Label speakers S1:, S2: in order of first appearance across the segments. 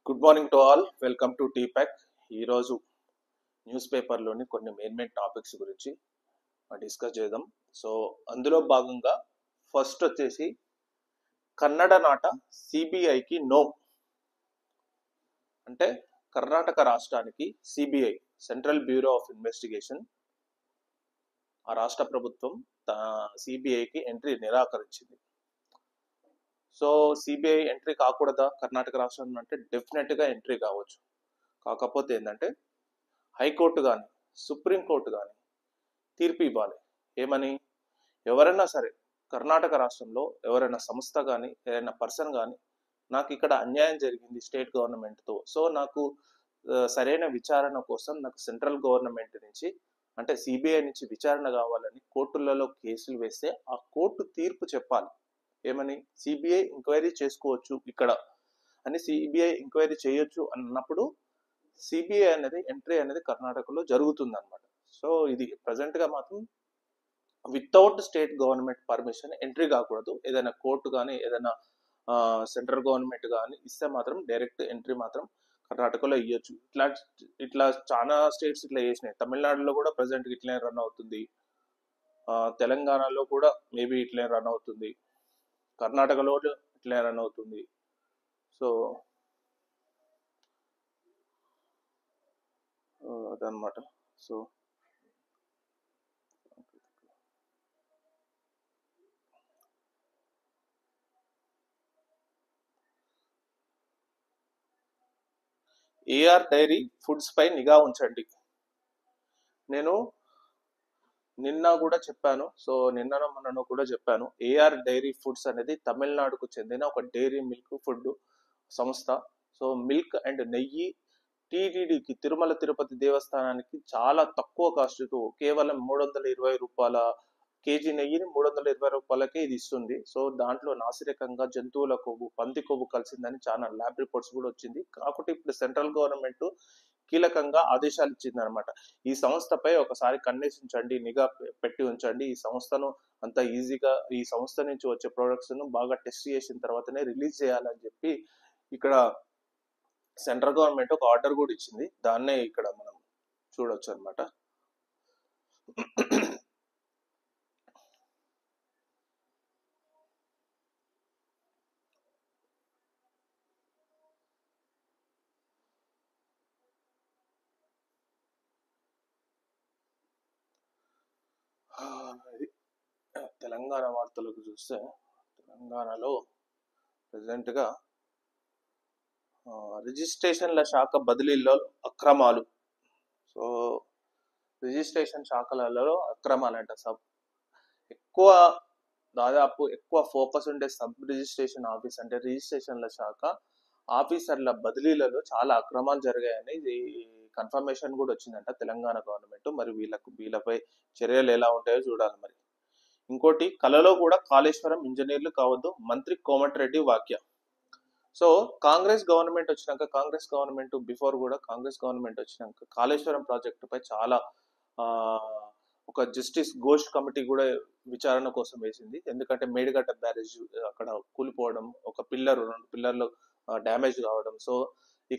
S1: Good morning to all. Welcome to టీపాక్. ఈరోజు news పేపర్లోని కొన్ని మెయిన్ టాపిక్స్ గురించి డిస్కస్ చేద్దాం. సో అందులో భాగంగా ఫస్ట్ వచ్చేసి కన్నడ నాట సిబిఐకి నో, అంటే కర్ణాటక రాష్ట్రానికి CBI central bureau of investigation ఆ రాష్ట్ర ప్రభుత్వం సిబిఐకి ఎంట్రీ నిరాకరించింది. సో సిబిఐ ఎంట్రీ కాకూడదా కర్ణాటక రాష్ట్రం అంటే? డెఫినెట్గా ఎంట్రీ కావచ్చు. కాకపోతే ఏంటంటే హైకోర్టు కానీ సుప్రీంకోర్టు కానీ తీర్పు ఇవ్వాలి. ఏమని? ఎవరైనా సరే కర్ణాటక రాష్ట్రంలో ఎవరైనా సంస్థ కానీ ఏదైనా పర్సన్ కానీ నాకు ఇక్కడ అన్యాయం జరిగింది స్టేట్ గవర్నమెంట్తో, సో నాకు సరైన విచారణ కోసం నాకు సెంట్రల్ గవర్నమెంట్ నుంచి అంటే సిబిఐ నుంచి విచారణ కావాలని కోర్టులలో కేసులు వేస్తే ఆ కోర్టు తీర్పు చెప్పాలి. ఏమని? సిబిఐ ఎంక్వైరీ చేసుకోవచ్చు ఇక్కడ అని, సిబిఐ ఎంక్వైరీ చేయొచ్చు అన్నప్పుడు సిబిఐ అనేది ఎంట్రీ అనేది కర్ణాటకలో జరుగుతుంది అనమాట. సో ఇది ప్రజెంట్గా మాత్రం without state government permission entry కాకూడదు. ఏదైనా కోర్టు కానీ ఏదైనా సెంట్రల్ గవర్నమెంట్ కానీ ఇస్తే మాత్రం డైరెక్ట్ ఎంట్రీ మాత్రం కర్ణాటకలో ఇవ్వచ్చు. ఇట్లా చాలా స్టేట్స్ ఇట్లా చేసినాయి. తమిళనాడులో కూడా ప్రజెంట్ ఇట్లనే రన్ అవుతుంది, తెలంగాణలో కూడా మేబీ ఇట్లనే రన్ అవుతుంది, కర్ణాటకలో ఇట్లనే రన్ అవుతుంది. సో అదనమాట. సో ఏఆర్ డైరీ ఫుడ్స్ పై నిఘా ఉంచండి. నేను నిన్న కూడా చెప్పాను, సో నిన్ననో మొన్ననో కూడా చెప్పాను. ఏఆర్ డైరీ ఫుడ్స్ అనేది తమిళనాడుకు చెందిన ఒక డైరీ మిల్క్ ఫుడ్ సంస్థ. సో మిల్క్ అండ్ నెయ్యి టీటీడీకి తిరుమల తిరుపతి దేవస్థానానికి చాలా తక్కువ కాస్ట్తో కేవలం 320 రూపాయల కేజీ నెయ్యిని 320 రూపాయలకే ఇది ఇస్తుంది. సో దాంట్లో నాసిరకంగా జంతువుల కొవ్వు, పంది కొవ్వు కలిసిందని చాలా ల్యాబ్ రిపోర్ట్స్ కూడా వచ్చింది. కాకపోతే ఇప్పుడు సెంట్రల్ గవర్నమెంట్ కీలకంగా ఆదేశాలు ఇచ్చింది అనమాట. ఈ సంస్థపై ఒకసారి కన్నేసించండి, నిఘా పెట్టి ఉంచండి. ఈ సంస్థను అంత ఈజీగా ఈ సంస్థ నుంచి వచ్చే ప్రొడక్ట్స్ ను బాగా టెస్ట్ చేసిన తర్వాతనే రిలీజ్ చేయాలని చెప్పి ఇక్కడ సెంట్రల్ గవర్నమెంట్ ఒక ఆర్డర్ కూడా ఇచ్చింది. దాన్నే ఇక్కడ మనం చూడొచ్చు అనమాట. తెలంగాణ వార్తలకు చూస్తే తెలంగాణలో ప్రజెంట్గా రిజిస్ట్రేషన్ల శాఖ బదిలీల్లో అక్రమాలు. సో రిజిస్ట్రేషన్ శాఖలలో అక్రమాలు అంట. ఎక్కువ ఫోకస్ ఉండే సబ్ రిజిస్ట్రేషన్ ఆఫీస్ అంటే రిజిస్ట్రేషన్ల శాఖ ఆఫీసర్ల బదిలీలలో చాలా అక్రమాలు జరిగాయని కన్ఫర్మేషన్ కూడా వచ్చిందంట తెలంగాణ గవర్నమెంట్. మరి వీళ్ళపై చర్యలు ఎలా ఉంటాయో చూడాలి. మరి ఇంకోటి, కలలో కూడా కాళేశ్వరం ఇంజనీర్లు కావద్దు, మంత్రి కోమటిరెడ్డి వ్యాఖ్య. సో కాంగ్రెస్ గవర్నమెంట్ వచ్చినాక, బిఫోర్ కూడా కాంగ్రెస్ గవర్నమెంట్ వచ్చినాక కాళేశ్వరం ప్రాజెక్టు పై చాలా ఒక జస్టిస్ ఘోష్ కమిటీ కూడా విచారణ కోసం వేసింది. ఎందుకంటే మేడిగడ్డ బ్యారేజ్ అక్కడ కూలిపోవడం, ఒక రెండు పిల్లర్లు డ్యామేజ్ కావడం. సో ఈ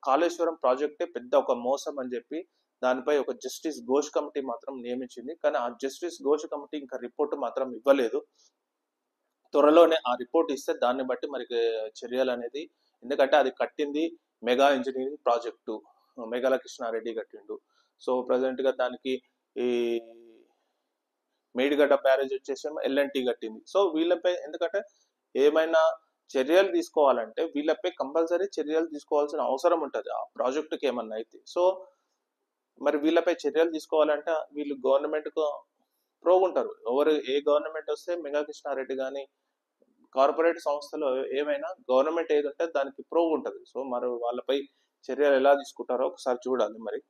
S1: కాళేశ్వరం ప్రాజెక్టే పెద్ద ఒక మోసం అని చెప్పి దానిపై ఒక జస్టిస్ ఘోష్ కమిటీ మాత్రం నియమించింది. కానీ ఆ జస్టిస్ ఘోష్ కమిటీ ఇంకా రిపోర్ట్ మాత్రం ఇవ్వలేదు. త్వరలోనే ఆ రిపోర్ట్ ఇస్తే దాన్ని బట్టి మరి చర్యలు అనేది, ఎందుకంటే అది కట్టింది మెగా ఇంజనీరింగ్ ప్రాజెక్టు, మేఘాల కృష్ణారెడ్డి కట్టిండు. సో ప్రజెంట్ గా దానికి ఈ మేడిగడ్డ బ్యారేజ్ వచ్చేసి ఎల్ఎన్టీ కట్టింది. సో వీళ్ళపై ఎందుకంటే ఏమైనా చర్యలు తీసుకోవాలంటే వీళ్ళపై కంపల్సరీ చర్యలు తీసుకోవాల్సిన అవసరం ఉంటుంది ఆ ప్రాజెక్టుకి ఏమన్నా అయితే. సో మరి వీళ్ళపై చర్యలు తీసుకోవాలంటే వీళ్ళు గవర్నమెంట్ కు ప్రో ఉంటారు. ఏ గవర్నమెంట్ వస్తే మెగా కృష్ణారెడ్డి కానీ కార్పొరేట్ సంస్థలో ఏమైనా గవర్నమెంట్ ఏది ఉంటే దానికి ప్రో ఉంటుంది. సో మరి వాళ్ళపై చర్యలు ఎలా తీసుకుంటారో ఒకసారి చూడాలి. మరి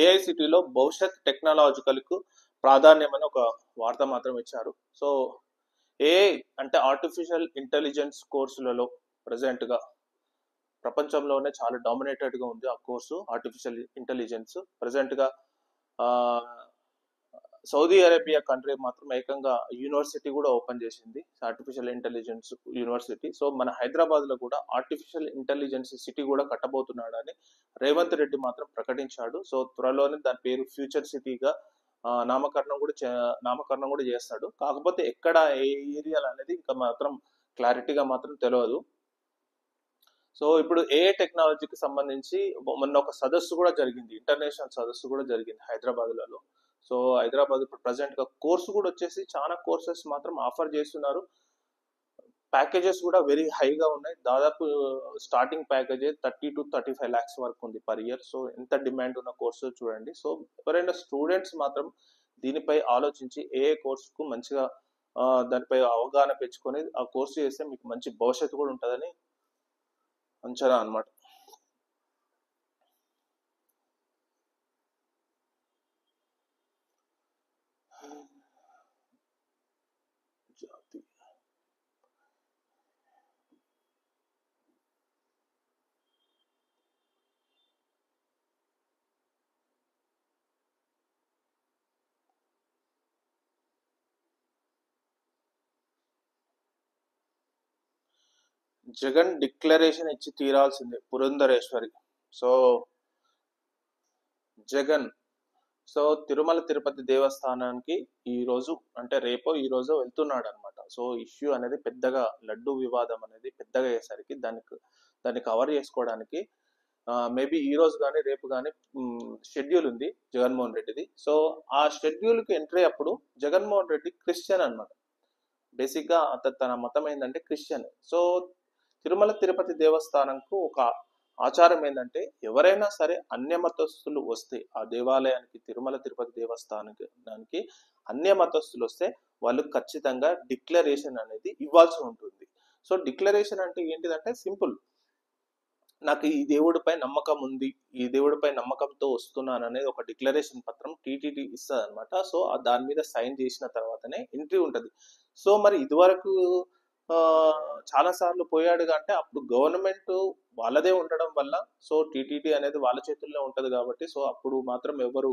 S1: ఏఐసిటిలో భవిష్యత్ టెక్నాలజికల్కు ప్రాధాన్యమని ఒక వార్త మాత్రం ఇచ్చారు. సో ఏఐ అంటే ఆర్టిఫిషియల్ ఇంటెలిజెన్స్ కోర్సులలో ప్రజెంట్గా ప్రపంచంలోనే చాలా డామినేటెడ్గా ఉంది ఆ కోర్సు. ఆర్టిఫిషియల్ ఇంటెలిజెన్స్ ప్రజెంట్గా సౌదీ అరేబియా కంట్రీ మాత్రం ఏకంగా యూనివర్సిటీ కూడా ఓపెన్ చేసింది, ఆర్టిఫిషియల్ ఇంటెలిజెన్స్ యూనివర్సిటీ. సో మన హైదరాబాద్ లో కూడా ఆర్టిఫిషియల్ ఇంటెలిజెన్స్ సిటీ కూడా కట్టబోతున్నాడని రేవంత్ రెడ్డి మాత్రం ప్రకటించాడు. సో త్వరలోనే దాని పేరు ఫ్యూచర్ సిటీగా నామకరణం కూడా చేస్తాడు. కాకపోతే ఎక్కడ ఏ ఏరియాలు అనేది ఇంకా మాత్రం క్లారిటీగా మాత్రం తెలియదు. సో ఇప్పుడు ఏ టెక్నాలజీకి సంబంధించి మొన్న ఒక సదస్సు కూడా జరిగింది, ఇంటర్నేషనల్ సదస్సు కూడా జరిగింది హైదరాబాద్లలో. సో హైదరాబాద్ ఇప్పుడు ప్రజెంట్ గా కోర్సు కూడా వచ్చేసి చాలా కోర్సెస్ మాత్రం ఆఫర్ చేస్తున్నారు. ప్యాకేజెస్ కూడా వెరీ హైగా ఉన్నాయి. దాదాపు స్టార్టింగ్ ప్యాకేజ్ 30 to 35 lakhs వరకు ఉంది పర్ ఇయర్. సో ఎంత డిమాండ్ ఉన్న కోర్సు చూడండి. సో ఎవరైనా స్టూడెంట్స్ మాత్రం దీనిపై ఆలోచించి ఏ కోర్సుకు మంచిగా దానిపై అవగాహన పెంచుకొని ఆ కోర్సు చేస్తే మీకు మంచి భవిష్యత్తు కూడా ఉంటుందని అంచనా అన్నమాట. జగన్ డిక్లరేషన్ ఇచ్చి తీరాల్సిందే పురంధరేశ్వరి. సో జగన్ తిరుమల తిరుపతి దేవస్థానానికి ఈ రోజు అంటే రేపో ఈ రోజు వెళ్తున్నాడు అనమాట. సో ఇష్యూ అనేది పెద్దగా, లడ్డు వివాదం అనేది పెద్దగా అయ్యేసరికి దాన్ని కవర్ చేసుకోవడానికి మేబీ ఈ రోజు కానీ రేపు కానీ షెడ్యూల్ ఉంది జగన్మోహన్ రెడ్డిది. సో ఆ షెడ్యూల్కి ఎంట్రీ అప్పుడు జగన్మోహన్ రెడ్డి క్రిస్టియన్ అనమాట. బేసిక్గా తన మతం ఏంటంటే క్రిస్టియన్. సో తిరుమల తిరుపతి దేవస్థానంకు ఒక ఆచారం ఏంటంటే ఎవరైనా సరే అన్య మతస్థులు వస్తే ఆ దేవాలయానికి, తిరుమల తిరుపతి దేవస్థానానికి అన్య మతస్థులు వస్తే వాళ్ళు ఖచ్చితంగా డిక్లరేషన్ అనేది ఇవ్వాల్సి ఉంటుంది. సో డిక్లరేషన్ అంటే ఏంటిదంటే సింపుల్, నాకు ఈ దేవుడిపై నమ్మకం ఉంది, ఈ దేవుడిపై నమ్మకంతో వస్తున్నాను అనేది ఒక డిక్లరేషన్ పత్రం టీటీడీ ఇస్తుంది అనమాట. సో దాని మీద సైన్ చేసిన తర్వాతనే ఎంట్రీ ఉంటుంది. సో మరి ఇదివరకు చాలా సార్లు పోయాడు అంటే అప్పుడు గవర్నమెంట్ వాళ్ళదే ఉండడం వల్ల సో టీటీడీ అనేది వాళ్ళ చేతుల్లో ఉంటది కాబట్టి సో అప్పుడు మాత్రం ఎవరు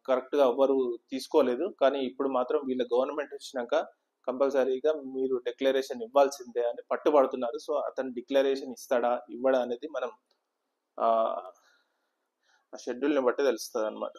S1: కరెక్ట్ గా ఎవరు తీసుకోలేదు. కానీ ఇప్పుడు మాత్రం వీళ్ళ గవర్నమెంట్ వచ్చినాక కంపల్సరీగా మీరు డిక్లరేషన్ ఇవ్వాల్సిందే అని పట్టుబడుతున్నారు. సో అతను డిక్లరేషన్ ఇస్తాడా ఇవ్వడా అనేది మనం ఆ షెడ్యూల్ని బట్టి తెలుస్తుంది అనమాట.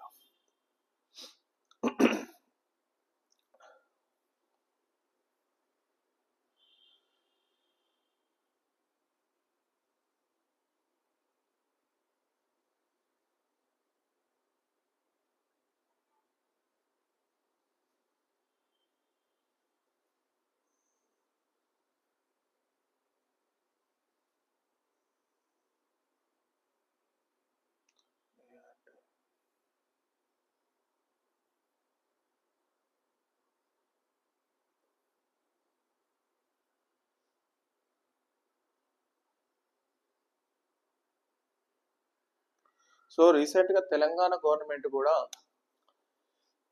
S1: సో రీసెంట్ గా తెలంగాణ గవర్నమెంట్ కూడా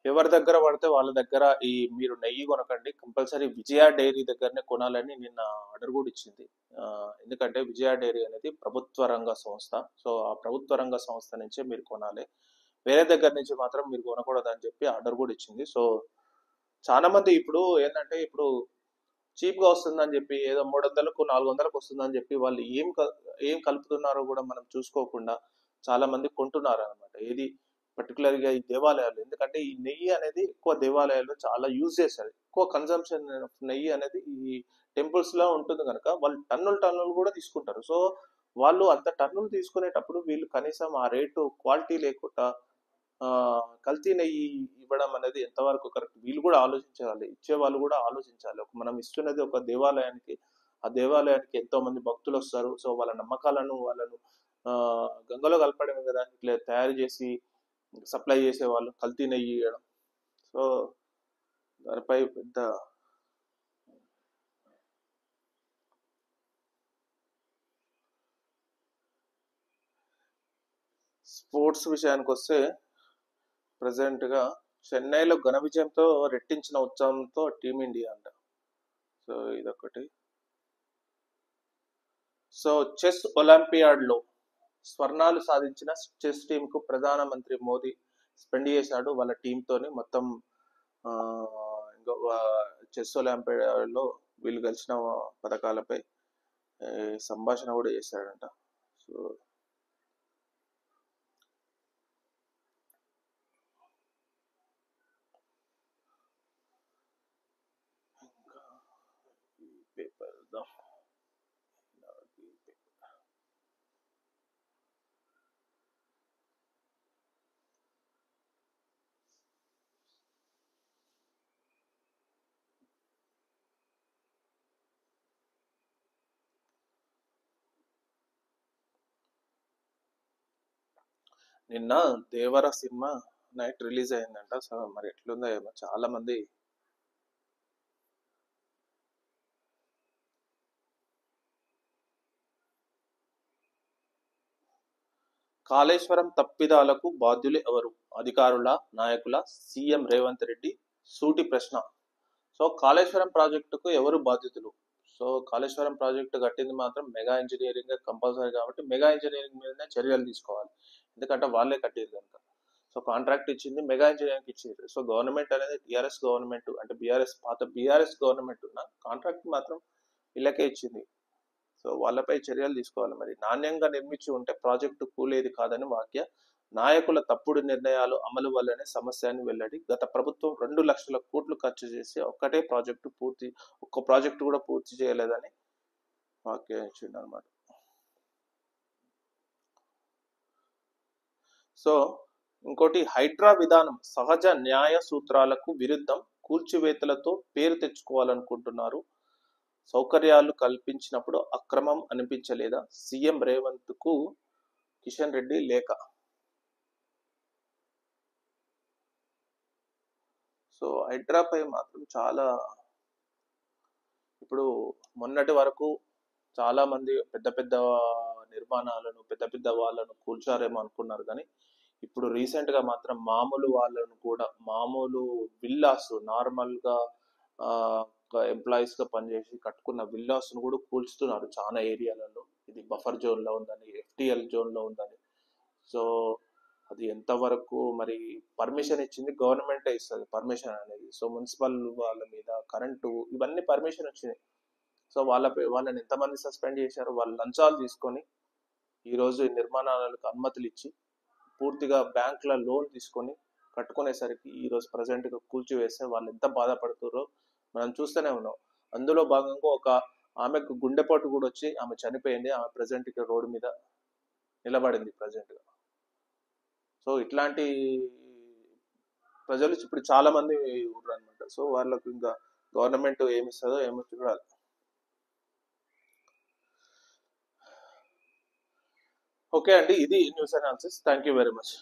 S1: ఎవరి దగ్గర పడితే వాళ్ళ దగ్గర మీరు నెయ్యి కొనకండి, కంపల్సరీ విజయ డైరీ దగ్గరనే కొనాలని నిన్న ఆర్డర్ కూడా ఇచ్చింది. ఎందుకంటే విజయ డైరీ అనేది ప్రభుత్వ రంగ సంస్థ. సో ఆ ప్రభుత్వ రంగ సంస్థ నుంచే మీరు కొనాలి, వేరే దగ్గర నుంచి మాత్రం మీరు కొనకూడదు అని చెప్పి ఆర్డర్ కూడా ఇచ్చింది. సో చాలా మంది ఇప్పుడు ఏంటంటే ఇప్పుడు చీప్ గా వస్తుందని చెప్పి ఏదో 300కు 400కు వస్తుందని చెప్పి వాళ్ళు ఏం కలుపుతున్నారో కూడా మనం చూసుకోకుండా చాలా మంది కొంటున్నారు అనమాట. ఏది పర్టికులర్ గా ఈ దేవాలయాలు, ఎందుకంటే ఈ నెయ్యి అనేది ఎక్కువ దేవాలయాల్లో చాలా యూజ్ చేస్తారు. ఎక్కువ కన్సంప్షన్ నెయ్యి అనేది ఈ టెంపుల్స్ లో ఉంటుంది కనుక వాళ్ళు టన్నులు కూడా తీసుకుంటారు. సో వాళ్ళు అంత టన్నులు తీసుకునేటప్పుడు వీళ్ళు కనీసం ఆ రేటు క్వాలిటీ లేకుండా కల్తీ నెయ్యి ఇవ్వడం అనేది ఎంతవరకు కరెక్ట్ వీళ్ళు కూడా ఆలోచించాలి, ఇచ్చే వాళ్ళు కూడా ఆలోచించాలి. మనం ఇస్తున్నది ఒక దేవాలయానికి, ఆ దేవాలయానికి ఎంతో మంది భక్తులు వస్తారు. సో వాళ్ళ నమ్మకాలను వాళ్ళను గంగలో కలపడమే కదా ఇట్లా తయారు చేసి సప్లై చేసే వాళ్ళు కల్తీ నెయ్యి ఇవ్వడం. సో దానిపై పెద్ద స్పోర్ట్స్ విషయానికి వస్తే ప్రజెంట్గా చెన్నైలో ఘన విజయంతో రెట్టించిన ఉత్సాహంతో టీమిండియా అంట. సో ఇదొకటి. సో చెస్ ఒలింపియాడ్లో స్వర్ణాలు సాధించిన చెస్ టీంకు ప్రధానమంత్రి మోదీ స్పెండ్ చేశాడు వాళ్ళ టీంతోని మొత్తం. ఇంకా చెస్ ఒలింపియాడ్లో వీళ్ళు గెలిచిన పథకాలపై సంభాషణ కూడా చేశాడంట. సో ఇంకా ఈ పేపర్ నిన్న దేవర సినిమా నైట్ రిలీజ్ అయిందంట. సో మరి ఎట్లుందో ఏమో, చాలా మంది కాళేశ్వరం తప్పిదాలకు బాధ్యులు ఎవరు? అధికారుల, నాయకుల? సీఎం రేవంత్ రెడ్డి సూటి ప్రశ్న. సో కాళేశ్వరం ప్రాజెక్టుకు ఎవరు బాధ్యతలు? సో కాళేశ్వరం ప్రాజెక్టు కట్టింది మాత్రం మెగా ఇంజనీరింగ్ కంపల్సరీ, కాబట్టి మెగా ఇంజనీరింగ్ మీదనే చర్యలు తీసుకోవాలి. ఎందుకంటే వాళ్ళే కట్టారు కనుక. సో కాంట్రాక్ట్ ఇచ్చింది మెగా ఇంజనీరింగ్ ఇచ్చారు. సో గవర్నమెంట్ అనేది టీఆర్ఎస్ గవర్నమెంట్, అంటే పాత బీఆర్ఎస్ గవర్నమెంట్ ఉన్న కాంట్రాక్ట్ మాత్రం వీళ్ళకే ఇచ్చింది. సో వాళ్ళపై చర్యలు తీసుకోవాలి. మరి నాణ్యంగా నిర్మించి ఉంటే ప్రాజెక్టు కూలేది కాదని వాక్య. నాయకుల తప్పుడు నిర్ణయాలు అమలు వల్లనే సమస్య అని వెల్లడి. గత ప్రభుత్వం 2 లక్షల కోట్లు ఖర్చు చేసి ఒక్క ప్రాజెక్టు కూడా పూర్తి చేయలేదని వ్యాఖ్యానించింది అనమాట. సో ఇంకోటి, హైడ్రా విధానం సహజ న్యాయ సూత్రాలకు విరుద్ధం, కూల్చివేతలతో పేరు తెచ్చుకోవాలనుకుంటున్నారు. సౌకర్యాలు కల్పించినప్పుడు అక్రమం అనిపించలేదా? సీఎం రేవంత్ కు కిషన్ రెడ్డి లేఖ. సో హైడ్రాపై మాత్రం చాలా, ఇప్పుడు మొన్నటి వరకు చాలా మంది పెద్ద పెద్ద నిర్మాణాలను, పెద్ద పెద్ద వాళ్ళను కూల్చారేమో అనుకున్నారు, కానీ ఇప్పుడు రీసెంట్ గా మాత్రం మామూలు వాళ్ళను కూడా, మామూలు విల్లాస్, నార్మల్ గా ఎంప్లాయీస్ గా పనిచేసి కట్టుకున్న విల్లాస్ ను కూడా కూల్చుతున్నారు చాలా ఏరియాలలో. ఇది బఫర్ జోన్ లో ఉందని, ఎఫ్టిఎల్ జోన్ లో ఉందని. సో అది ఎంతవరకు మరి పర్మిషన్ ఇచ్చింది గవర్నమెంటే ఇస్తుంది పర్మిషన్ అనేది. సో మున్సిపల్ వాళ్ళ మీద, కరెంటు, ఇవన్నీ పర్మిషన్ వచ్చినాయి. సో వాళ్ళని ఎంతమంది సస్పెండ్ చేశారు? వాళ్ళు లంచాలు తీసుకొని ఈరోజు ఈ నిర్మాణాలకు అనుమతులు ఇచ్చి పూర్తిగా బ్యాంకుల లోన్ తీసుకొని కట్టుకునేసరికి ఈరోజు ప్రజెంట్గా కూల్చివేస్తే వాళ్ళు ఎంత బాధపడుతారో మనం చూస్తూనే ఉన్నాం. అందులో భాగంగా ఒక ఆమెకు గుండెపోటు కూడా వచ్చి ఆమె చనిపోయింది. ఆమె ప్రజెంట్గా రోడ్డు మీద నిలబడింది ప్రజెంట్గా. సో ఇట్లాంటి ప్రజలు ఇప్పుడు చాలా మంది ఉన్నారు అనమాట. సో వాళ్ళకు ఇంకా గవర్నమెంట్ ఏమి ఇస్తుందో ఏమో చూడాలి. ఓకే అండి, ఇది news analysis. Thank you very much.